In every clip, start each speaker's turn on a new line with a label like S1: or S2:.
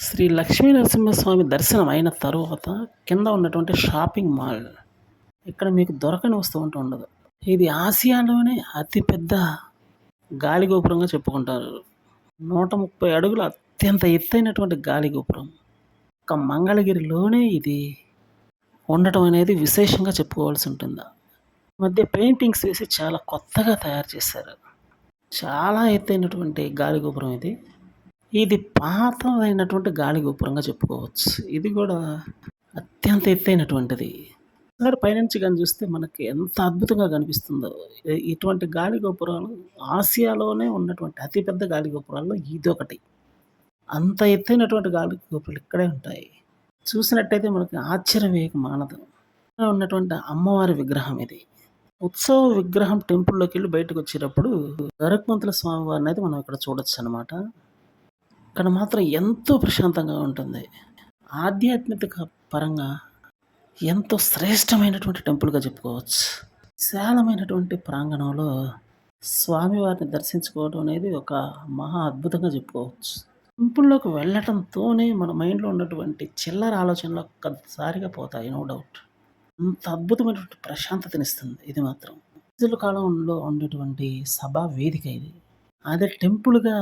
S1: శ్రీ లక్ష్మీ నరసింహస్వామి దర్శనం అయిన తరువాత కింద ఉన్నటువంటి షాపింగ్ మాల్. ఇక్కడ మీకు దొరకని వస్తువు అంటూ ఉండదు. ఇది ఆసియాలోనే అతిపెద్ద గాలి గోపురంగా చెప్పుకుంటారు. 130 అడుగుల అత్యంత ఎత్తైనటువంటి గాలి గోపురం. ఒక మంగళగిరిలోనే ఇది ఉండటం అనేది విశేషంగా చెప్పుకోవాల్సి ఉంటుంది. ఈ మధ్య పెయింటింగ్స్ వేసి చాలా కొత్తగా తయారు చేశారు. చాలా ఎత్తైనటువంటి గాలి గోపురం ఇది. ఇది పాతదైనటువంటి గాలి గోపురంగా చెప్పుకోవచ్చు. ఇది కూడా అత్యంత ఎత్తైనటువంటిది. ఒకసారి పైనుంచి గాని చూస్తే మనకి ఎంత అద్భుతంగా కనిపిస్తుందో. ఇటువంటి గాలి గోపురాలు ఆసియాలోనే ఉన్నటువంటి అతిపెద్ద గాలి గోపురాల్లో ఇదొకటి. అంత ఎత్తైనటువంటి గాలి గోపురాలు ఇక్కడే ఉంటాయి. చూసినట్టయితే మనకి ఆశ్చర్యం వేయక మానదు. ఇక్కడ ఉన్నటువంటి అమ్మవారి విగ్రహం ఇది. ఉత్సవ విగ్రహం టెంపుల్‌లోకెళ్ళి బయటకొచ్చేటప్పుడు గరుత్మంతుల స్వామివారిని అయితే మనం ఇక్కడ చూడొచ్చనమాట. ఇక్కడ మాత్రం ఎంతో ప్రశాంతంగా ఉంటుంది. ఆధ్యాత్మిక పరంగా ఎంతో శ్రేష్టమైనటువంటి టెంపుల్‌గా చెప్పుకోవచ్చు. విశాలమైనటువంటి ప్రాంగణంలో స్వామివారిని దర్శించుకోవడం అనేది ఒక మహా అద్భుతంగా చెప్పుకోవచ్చు. టెంపుల్‌లోకి వెళ్ళటంతోనే మన మైండ్‌లో ఉన్నటువంటి చిల్లర ఆలోచనలు ఒక్కసారిగా పోతాయి. No doubt. అంత అద్భుతమైనటువంటి ప్రశాంతతనిస్తుంది ఇది మాత్రం. రాజుల కాలంలో ఉండేటువంటి సభా వేదిక ఇది. అదే టెంపుల్‌గా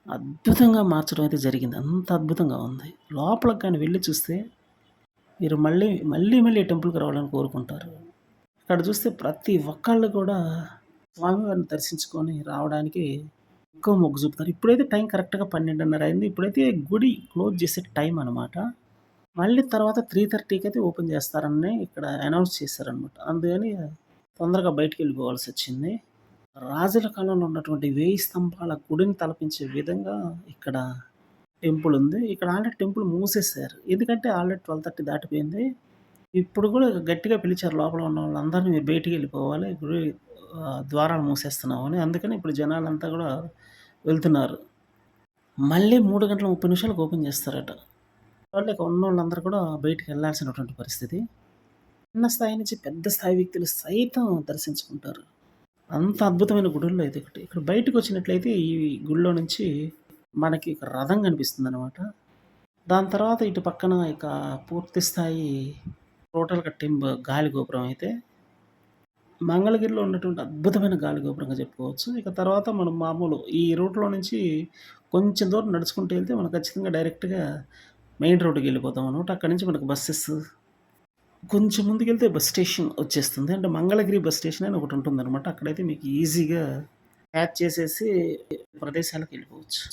S1: అద్భుతంగా మార్చడం అయితే జరిగింది. అంత అద్భుతంగా ఉంది. లోపలికి గాని వెళ్లి చూస్తే మీరు మళ్ళీ టెంపుల్‌కి రావాలని కోరుకుంటారు. ఇక్కడ చూస్తే ప్రతి ఒక్కళ్ళు కూడా స్వామివారిని దర్శించుకొని రావడానికి ఎక్కువ మొగ్గు చూపుతారు. ఇప్పుడైతే టైం కరెక్ట్‌గా 12:30 అయింది. ఇప్పుడైతే గుడి క్లోజ్ చేసే టైం అనమాట. మళ్ళీ తర్వాత 3:30కి అయితే ఓపెన్ చేస్తారని ఇక్కడ అనౌన్స్ చేశారనమాట. అందుకని తొందరగా బయటికెళ్ళిపోవాల్సొచ్చింది. రాజుల కాలంలో ఉన్నటువంటి 1000 స్తంభాల గుడిని తలపించే విధంగా ఇక్కడ టెంపుల్ ఉంది. ఇక్కడ ఆల్రెడీ టెంపుల్ మూసేశారు. ఎందుకంటే ఆల్రెడీ 12:30 దాటిపోయింది. ఇప్పుడు కూడా గట్టిగా పిలిచారు లోపల ఉన్న వాళ్ళందరిని మీరు బయటికెళ్ళిపోవాలి. గుడి ద్వారాలు మూసేస్తున్నామని. అందుకని ఇప్పుడు జనాలంతా కూడా వెళ్తున్నారు. మళ్ళీ 3 గంటల 30 నిమిషాలకు ఓపెన్ చేస్తారట. వాళ్ళు ఇక ఉన్నోళ్ళందరూ కూడా బయటికెళ్ళాల్సినటువంటి పరిస్థితి. చిన్న స్థాయి నుంచి పెద్ద స్థాయి వ్యక్తులు సైతం దర్శించుకుంటారు. అంత అద్భుతమైన గుడుల్లో ఇది ఒకటి. ఇక్కడ బయటకొచ్చినట్లయితే ఈ గుడిలో నుంచి మనకి ఒక రథం కనిపిస్తుందనమాట. దాని తర్వాత ఇటు పక్కన ఇక పూర్తి స్థాయి టోటల్‌గా గాలి గోపురం అయితే మంగళగిరిలో ఉన్నటువంటి అద్భుతమైన గాలి గోపురంగా చెప్పుకోవచ్చు. ఇక తర్వాత మనం మామూలు ఈ రూట్‌లో నుంచి కొంచెం దూరం నడుచుకుంటూ వెళ్తే మనం ఖచ్చితంగా డైరెక్ట్‌గా మెయిన్ రోడ్డుకెళ్ళిపోతామనమాట. అక్కడి నుంచి మనకు బసెస్ కొంచెం ముందుకెళ్తే బస్ స్టేషన్ వచ్చేస్తుంది. అంటే మంగళగిరి బస్ స్టేషన్ అని ఒకటి ఉంటుందనమాట. అక్కడైతే మీకు ఈజీగా క్యాచ్ చేసేసి ప్రదేశాలకెళ్ళిపోవచ్చు.